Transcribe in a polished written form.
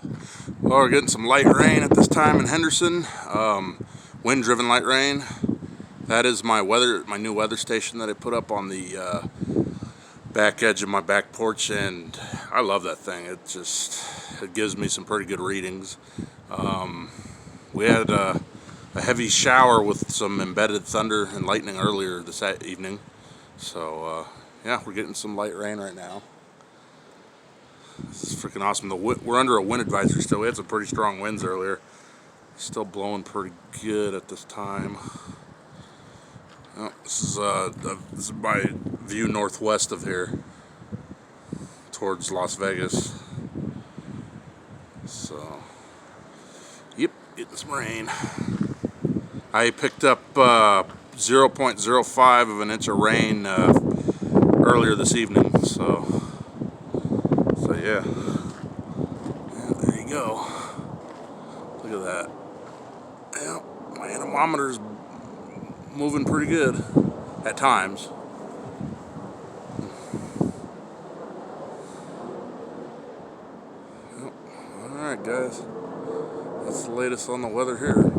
Well, we're getting some light rain at this time in Henderson. Wind-driven light rain. That is my new weather station that I put up on the back edge of my back porch, and I love that thing. It gives me some pretty good readings. We had a heavy shower with some embedded thunder and lightning earlier this evening. So yeah, we're getting some light rain right now. This is freaking awesome. We're under a wind advisory still. We had some pretty strong winds earlier. Still blowing pretty good at this time. Oh, this is my view northwest of here towards Las Vegas. So, yep, getting some rain. I picked up 0.05 of an inch of rain earlier this evening. So yeah. There you go. Look at that. Yeah, my anemometer's moving pretty good at times. Alright guys, that's the latest on the weather here.